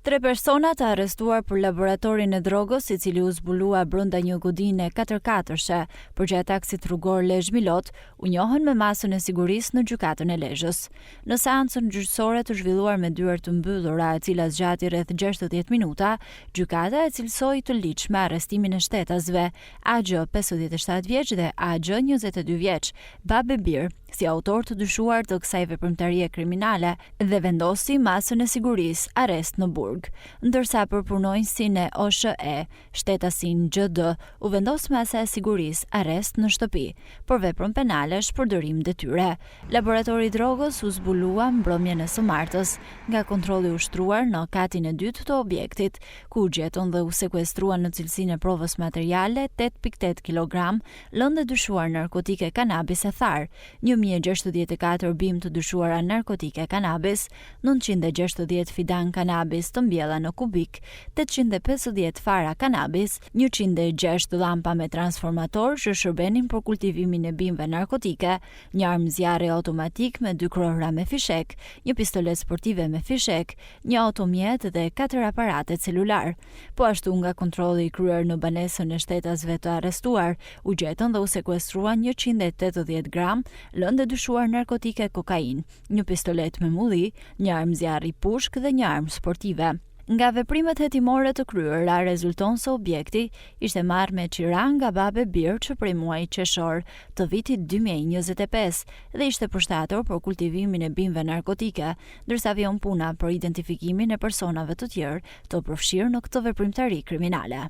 3 persona të arrestuar për laboratorin e drogës, i cili u zbulua brenda një godine 4-4-she përgjatë taksit rrugor Lezhë-Milot, u njohën me masën e sigurisë në gjykatën e Lezhës. Në seancën gjyqësore të zhvilluar me dyert të mbyllura, e cila zgjati rreth 60 minuta, gjykata e cilësoi të ligjshme arrestimin e shtetasve AG 57 vjeç dhe AG 22 vjeç, Babebir, si autor të dyshuar të kësaj veprimtarie kriminale dhe vendosi masën e sigurisë arrest në burg, ndërsa për punonjësin e OSHE, shtetasin GD, u vendos masa e sigurisë arrest në shtëpi, për veprën penale shpërdorim detyre. Laboratori i drogës u zbulua mbrëmjen e së martës nga kontrolli ushtruar në katin e dytë të objektit, ku gjetën dhe u sekuestruan në cilësinë e provës materiale 8.8 kg lëndë dyshuar narkotike kanabis e thar, 1064 bim të dyshuara narkotike kanabis, 960 fidan kanabis të mbjella në kubik, 850 fara kanabis, 106 lampa me transformator që shërbenin për kultivimin e bimëve narkotike, një armë zjarri automatik me 2 krohra me fishek, një pistolet sportive me fishek, një automjet dhe 4 aparate celular. Po ashtu nga kontrolli i kryer në banesën e shtetasve të arrestuar, u gjetën dhe u sekuestruan 180 gram lëndë dyshuar narkotike kokain, një pistolet me mulli, një armë zjarri pushk dhe një armë sportive. Nga veprimet hetimore të kryera rezulton se objekti ishte marrë me qira nga Babebir që prej muajit qershor të vitit 2025 dhe ishte përshtatur për kultivimin e bimëve narkotike, ndërsa vjen puna për identifikimin e personave të tjerë të përfshirë në këtë veprimtari kriminale.